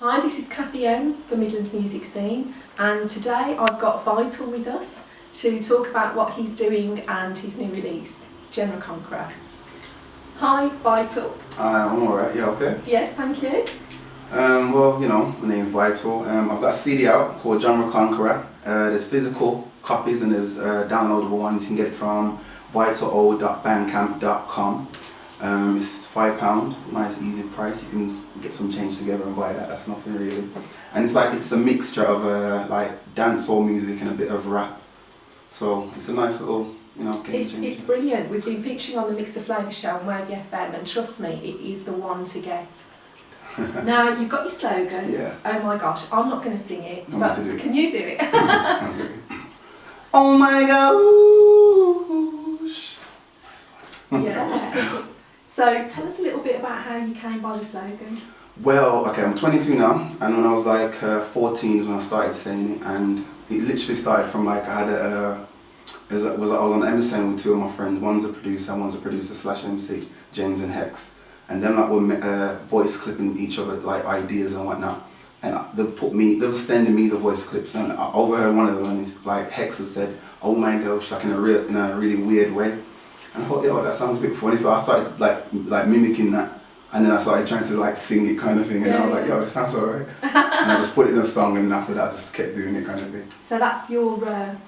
Hi, this is CathyM for Midlands Music Scene, and today I've got Vital with us to talk about what he's doing and his new release, Genre Conqueror. Hi, Vital. Hi, I'm alright, you okay? Yes, thank you. Well, you know, my name's Vital. I've got a CD out called Genre Conqueror. There's physical copies and there's downloadable ones. You can get it from vitalo.bandcamp.com. It's £5, nice easy price. You can get some change together and buy that. That's nothing really. And it's a mixture of like dancehall music and a bit of rap. So it's a nice little, you know, game changer. It's brilliant. We've been featuring on the Mix of Flavour show on Wavy FM, and trust me, it is the one to get. Now you've got your slogan. Yeah. Oh my gosh, I'm not going to sing it, No, but to do it. can you do it? Oh my gosh. Yeah. So tell us a little bit about how you came by the slogan. Well, okay, I'm 22 now, and when I was like 14 is when I started saying it, and it literally started from like I was on MSN with two of my friends. One's a producer / MC, James and Hex, and them like were voice clipping each other like ideas and whatnot. And they were sending me the voice clips, and I overheard one of them, and it's like Hex has said, "Oh my gosh," like in a really weird way. And I thought, yo, that sounds a bit funny, so I started like mimicking that, and then I started trying to like sing it kind of thing, and I was like, yo, this sounds alright. And I just put it in a song, and after that I just kept doing it kind of thing. So that's your thing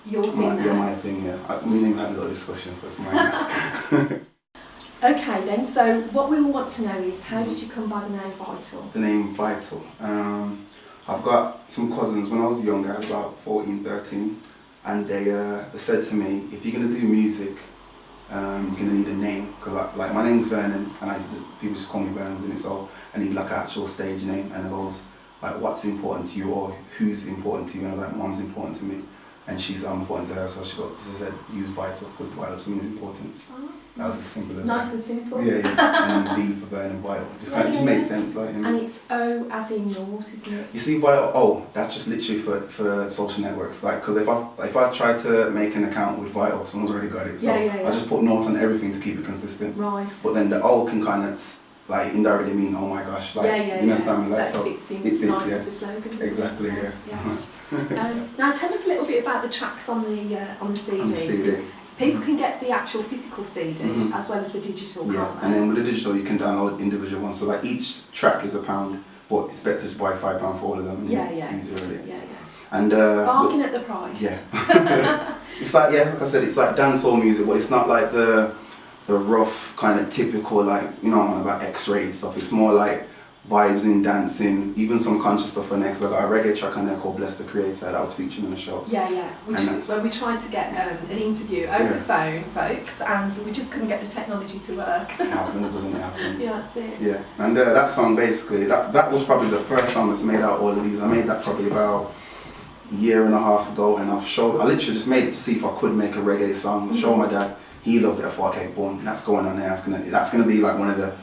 Yeah, my thing, yeah. Me and him had a little discussion, so it's mine. Okay then, so what we all want to know is, how did you come by the name Vital? The name Vital. I've got some cousins. When I was younger, I was about 14, 13, and they said to me, if you're going to do music, you're going to need a name, because like my name's Vernon, and people just call me Vernon, and so I need like an actual stage name, and it goes like, what's important to you, or who's important to you, and I was like, Mom's important to me, and she's important to her, so she said use Vital, because Vital to me is important. Oh, that was as simple as nice that. and simple. Yeah, and then V for Vernon, Vital. Just made sense, like. You know. And it's O as in Norse, isn't it? You see, Vital, that's just literally for social networks. Like, because if I try to make an account with Vital, someone's already got it. So I just put notes on everything to keep it consistent. Right. But then the O can kind of like indirectly mean, oh my gosh, like you understand me, like so it fits in nice with the slogan. Exactly, yeah. Now tell us a little bit about the tracks on the CD. On the CD. People can get the actual physical CD as well as the digital. Yeah, and then with the digital you can download individual ones. So like each track is £1, but it's better to buy £5 for all of them. And it's easier, really. Yeah. And bargain at the price. Yeah. It's like, like I said, it's like dancehall music, but it's not like the rough kind of typical, like, you know, about X-rated stuff. It's more like vibes in dancing, even some conscious stuff on there, because I got a reggae track on there called Bless the Creator that was featured in the show. Yeah. When we tried to get an interview over the phone, folks, and we just couldn't get the technology to work. It happens, doesn't it? Happens. Yeah, that's it. Yeah, and that song basically, that was probably the first song that's made out all of these. I made that probably about a year and a half ago, and I literally just made it to see if I could make a reggae song. Show my dad, he loved it. I thought, okay, boom, that's going on there. That's gonna be like one of the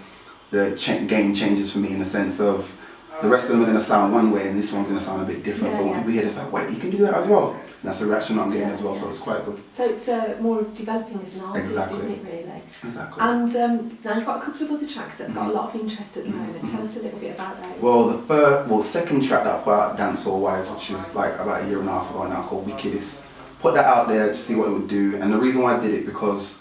game changers for me, in the sense of the rest of them are going to sound one way and this one's going to sound a bit different. So when people hear this, like, wait, you can do that as well. And that's the reaction I'm getting as well, so it's quite good. So it's more developing as an artist, isn't it, really? Exactly. And now you've got a couple of other tracks that have got a lot of interest at the moment. Tell us a little bit about those. Well, second track that I put out dancehall wise, which is like about a year and a half ago now, called Wickedness. Put that out there to see what it would do, and the reason why I did it, because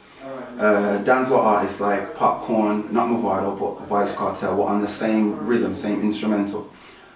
dancehall artists like Popcorn, not Movado, but Vibes Cartel were on the same rhythm, same instrumental.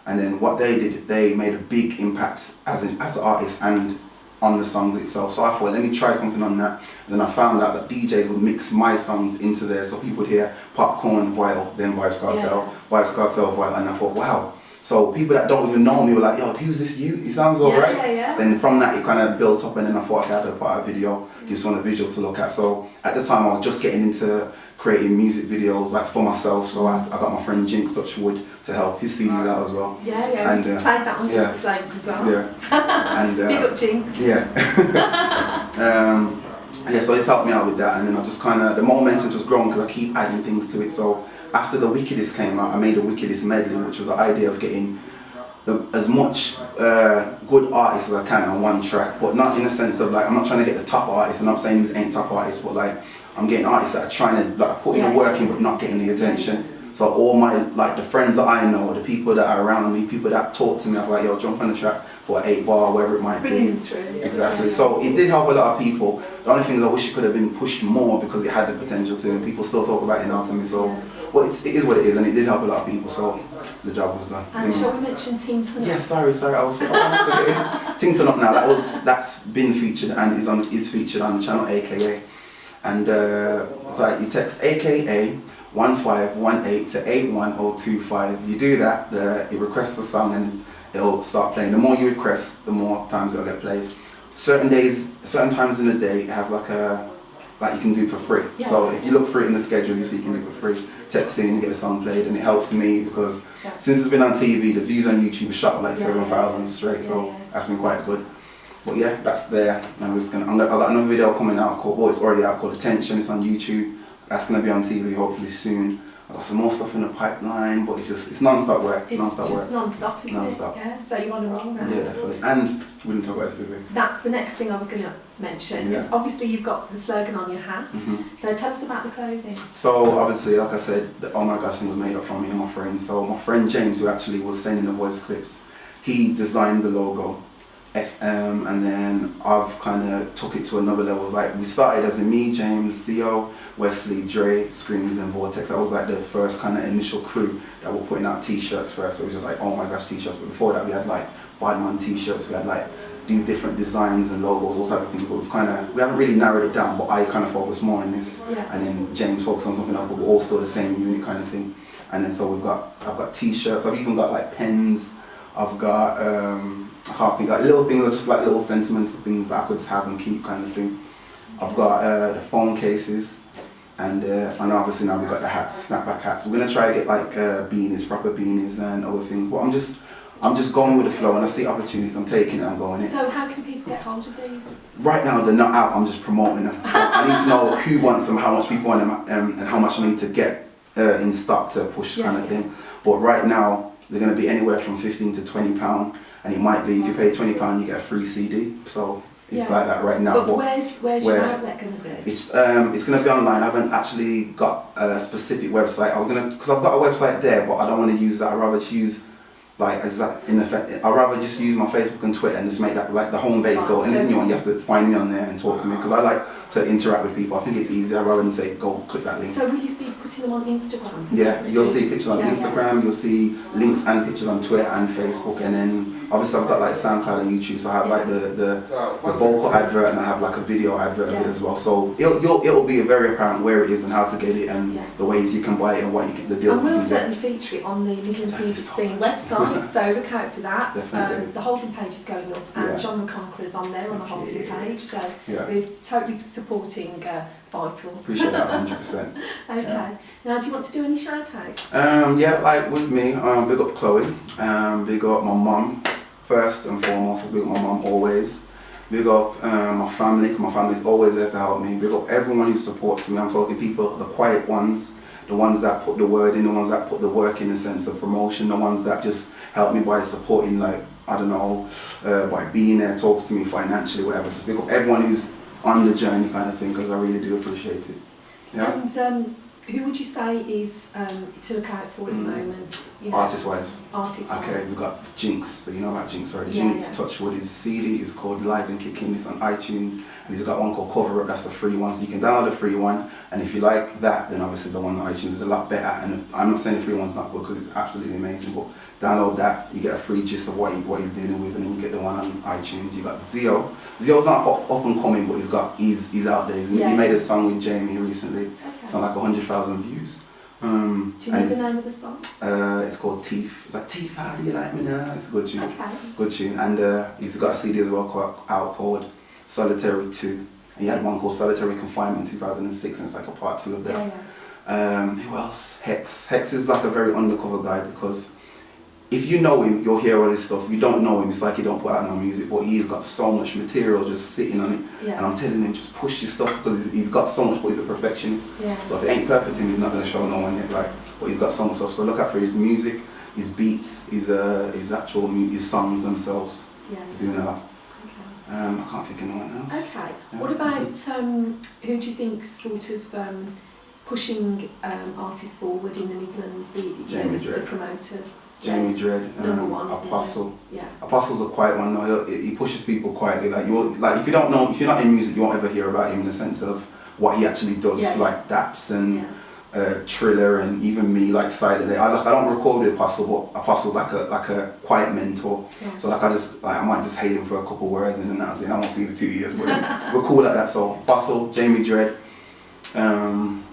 And then what they did, they made a big impact as an artist and on the songs itself. So I thought, let me try something on that. And then I found out that DJs would mix my songs into there, so people would hear Popcorn, Vital, then Vibes Cartel, Vibes Cartel, Vital, and I thought, wow. So people that don't even know me were like, yo, who's this you? He sounds alright. Then from that it kind of built up, and then I thought, okay, I had to put out a video, give someone a visual to look at. So at the time I was just getting into creating music videos like for myself, so I got my friend Jinx Touchwood to help his CDs out as well. Yeah. And played that on Mr. Flames as well. Yeah. And big up Jinx. Yeah. So he's helped me out with that, and then I just kind of, the momentum just grown because I keep adding things to it. So after the Wickedness came out, I made a Wickedness medley, which was the idea of getting as much good artists as I can on one track, but not in the sense of like, I'm not trying to get the top artists, and I'm not saying these ain't top artists, but like, I'm getting artists that are trying to like put in the work in but not getting the attention. So all my, like the friends that I know, the people that are around me, people that talk to me, I'm like, yo, jump on the track for 8 bar, wherever it might Bringing be. through. Exactly. Yeah. So it did help a lot of people. The only thing is I wish it could have been pushed more because it had the potential to, and people still talk about it now to me. So, but it is what it is, and it did help a lot of people. So the job was done. And shall we mention Team Turn Up? Yeah, sorry, I was forgetting. Team Turn Up now. That's been featured and is featured on the channel AKA, and it's like you text AKA 1518 to 81025. You do that, it requests the song and it'll start playing. The more you request, the more times it'll get played. Certain times in the day, it has like you can do it for free. Yeah. So if you look for it in the schedule, you see you can do it for free. Text in, you get the song played, and it helps me because since it's been on TV, the views on YouTube shot up like 7,000 straight. So that's been quite good. But yeah, that's there. And I've got another video coming out it's already out, called Attention. It's on YouTube. That's gonna be on TV hopefully soon. I've got some more stuff in the pipeline, but it's non-stop work. It's non-stop work. It's non-stop, isn't non-stop. it? Yeah, so you want to roll now. Yeah, definitely. And we didn't talk about this, did we? That's the next thing I was going to mention. Yeah. Is obviously you've got the slogan on your hat. Mm-hmm. So tell us about the clothing. So obviously, like I said, the Oh My Gosh thing was made up from me and my friend. So my friend James, who actually was sending the voice clips, he designed the logo. And then I've kind of took it to another level. It's like we started as in me, James, Zio, Wesley, Dre, Screams and Vortex. That was like the first kind of initial crew that were putting out t-shirts first. So it was just like Oh My Gosh t-shirts. But before that we had like Badman t-shirts, we had like these different designs and logos, all type of things. But we haven't really narrowed it down, but I kind of focused more on this. Yeah. And then James focused on something else, but we're all still the same unit kind of thing. And then so I've got t-shirts, I've even got like pens, I've got I can't think, like little things, just like little sentimental things that I could just have and keep kind of thing. I've got the phone cases, and obviously now we've got the hats, snapback hats. We're gonna try to get like beanies, proper beanies and other things. But I'm just going with the flow, and I see opportunities, I'm taking it, I'm going in. So how can people get hold of these? Right now they're not out, I'm just promoting them. So I need to know who wants them, how much people want them, and how much I need to get in stock to push kind of thing. But right now, they're going to be anywhere from £15 to £20, and it might be, if you pay £20, you get a free CD. So it's like that right now. But where's your outlet going to be? It's going to be online. I haven't actually got a specific website. Because I've got a website there, but I don't want to use that. I'd rather just use, like, I'd rather just use my Facebook and Twitter and just make that like the home base. So anything you want, you have to find me on there and talk to me, because I like to interact with people. I think it's easier rather than say, go click that link. So will you be putting them on Instagram? Yeah, you'll see pictures on Instagram, you'll see links and pictures on Twitter and Facebook, and then obviously I've got like SoundCloud and YouTube, so I have like the vocal advert and I have like a video advert of it as well. So it'll be very apparent where it is and how to get it and the ways you can buy it and what the deals and you we'll can certainly get. feature it on the Midlands Music Scene website, so look out for that. Definitely. The holding page is going up, and John McConker's on there on the holding page, so we're totally supporting Vital. Appreciate that 100%. Okay. Now, do you want to do any shout outs? Yeah, like with me, big up Chloe, big up my mum, first and foremost, big up my mum always. Big up my family, because my family's always there to help me. Big up everyone who supports me. I'm talking people, the quiet ones, the ones that put the word in, the ones that put the work in the sense of promotion, the ones that just help me by supporting, like, I don't know, by being there, talking to me financially, whatever. Just big up everyone who's on the journey kind of thing, because I really do appreciate it. Yeah. And who would you say is to look out for at the moment? You know, artist-wise? Artist-wise. Okay, we've got Jinx, so you know about Jinx already. Yeah, Jinx Touchwood, his CD is called Live and Kicking, it's on iTunes, and he's got one called Cover Up, that's a free one, so you can download the free one, and if you like that, then obviously the one on iTunes is a lot better, and I'm not saying the free one's not good, because it's absolutely amazing, but download that, you get a free gist of what he's dealing with, and then you get the one on iTunes. You got Zio. Zio's not up and coming, but he's out there. He made a song with Jamie recently. It's on like 100,000 views. Do you know the name of the song? It's called Teeth. It's like, Teeth, how do you like me now? It's a good tune. Okay. Good tune. And he's got a CD as well called Solitary 2. And he had one called Solitary Confinement in 2006, and it's like a part 2 of that. Who else? Hex. Hex is like a very undercover guy, because if you know him, you'll hear all this stuff. If you don't know him, it's like he don't put out no music, but he's got so much material just sitting on it. And I'm telling him, just push your stuff, because he's got so much, but he's a perfectionist. So if it ain't perfect to him, he's not going to show no one yet. Like, but he's got so much stuff. So look out for his music, his beats, his actual his songs themselves. He's doing a lot. I can't think of no one else. Okay. What about who do you think sort of pushing artists forward in the Midlands, the promoters. Jamie Yes. Dredd, Number one, Apostle. Yeah. Apostle's a quiet one. No, he pushes people quietly. Like if you don't know, if you're not in music, you won't ever hear about him in the sense of what he actually does. Yeah. Like Daps and Triller and even me, like silently. I don't record with Apostle, but Apostle's like a quiet mentor. Yeah. So like I might just hate him for a couple words and then that's it. I won't see him for 2 years, but we're cool like that. So Apostle, Jamie Dredd. I'm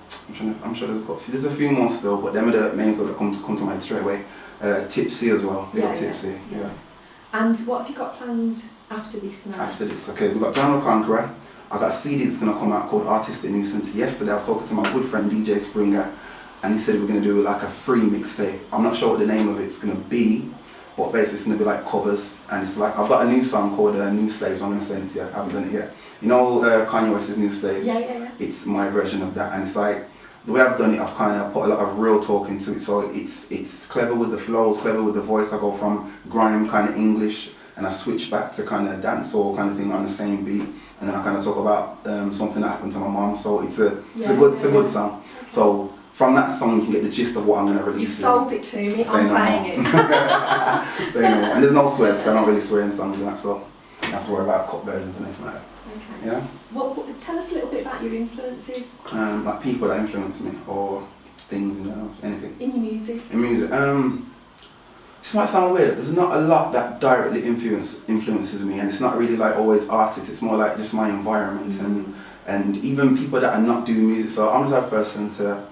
sure there's a few more still, but them are the main that come to mind straight away. Tipsy as well. Tipsy. Yeah. And what have you got planned after this now? After this, okay, we've got General Conqueror. I got a CD that's gonna come out called Artistic Nuisance. Yesterday I was talking to my good friend DJ Springer, and he said we're gonna do like a free mixtape. I'm not sure what the name of it's gonna be, but basically it's gonna be like covers. And it's like I've got a new song called New Slaves. I'm gonna send it to you. I haven't done it yet. You know Kanye West's New Slaves? Yeah. It's my version of that, and it's like. The way I've done it, I've kind of put a lot of real talk into it, so it's clever with the flows, clever with the voice. I go from grime kind of English, and I switch back to kind of dancehall kind of thing on the same beat, and then I kind of talk about something that happened to my mom. So it's a good song. Okay. So from that song, you can get the gist of what I'm going to release. You sold it to me. I'm playing it. And there's no swears. So I don't really swear in songs and that, so I don't have to worry about cut versions and anything like that. Okay. Yeah. Tell us a little bit about your influences. Like people that influence me or things, anything. In your music. In music. This might sound weird. There's not a lot that directly influences me, and it's not really like always artists. It's more like just my environment and even people that are not doing music. So I'm the type of person to,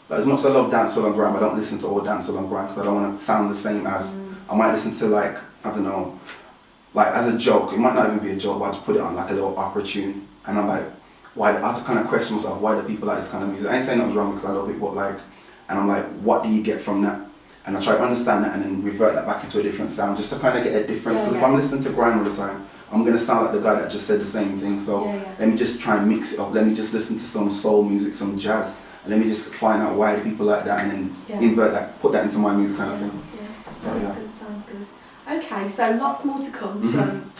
like, as much as I love dancehall and grime, I don't listen to all dancehall and grime because I don't want to sound the same as. I might listen to like I don't know. Like as a joke, it might not even be a joke, but I just put it on like a little opera tune, and I'm like, why? I have to kind of question myself, why do people like this kind of music? I ain't saying nothing's wrong because I love it, but like, and I'm like, what do you get from that? And I try to understand that and then revert that back into a different sound, just to kind of get a difference. Because if I'm listening to grime all the time, I'm gonna sound like the guy that just said the same thing. So let me just try and mix it up. Let me just listen to some soul music, some jazz, and let me just find out why people like that, and then invert that, put that into my music kind of thing. Sounds good. Okay, so lots more to come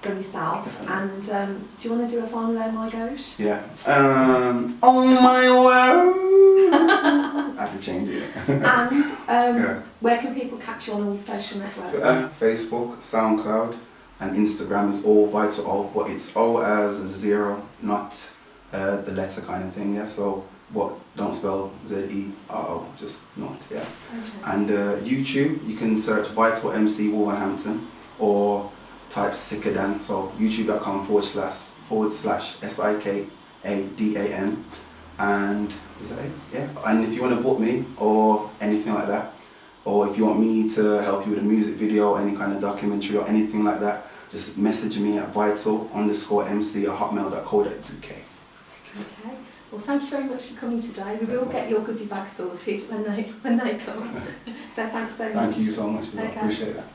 from yourself. And do you want to do a final Oh My Gosh? Yeah. Oh my word! I have to change it. And where can people catch you on all the social networks? Facebook, SoundCloud, and Instagram is all Vital O, but it's O as a zero, not the letter kind of thing. Yeah. So. But don't spell Z-E-R-O, just not, Okay. And YouTube, you can search Vital MC Wolverhampton or type Sicker Than, so youtube.com// SIKADAN, and is that it? Yeah. And if you want to book me or anything like that, or if you want me to help you with a music video, any kind of documentary or anything like that, just message me at vital_mc@hotmail.co.uk. Okay. Well, thank you very much for coming today. We will get your goodie bag sorted when they come. So thanks so much. Thank you so much. I appreciate that.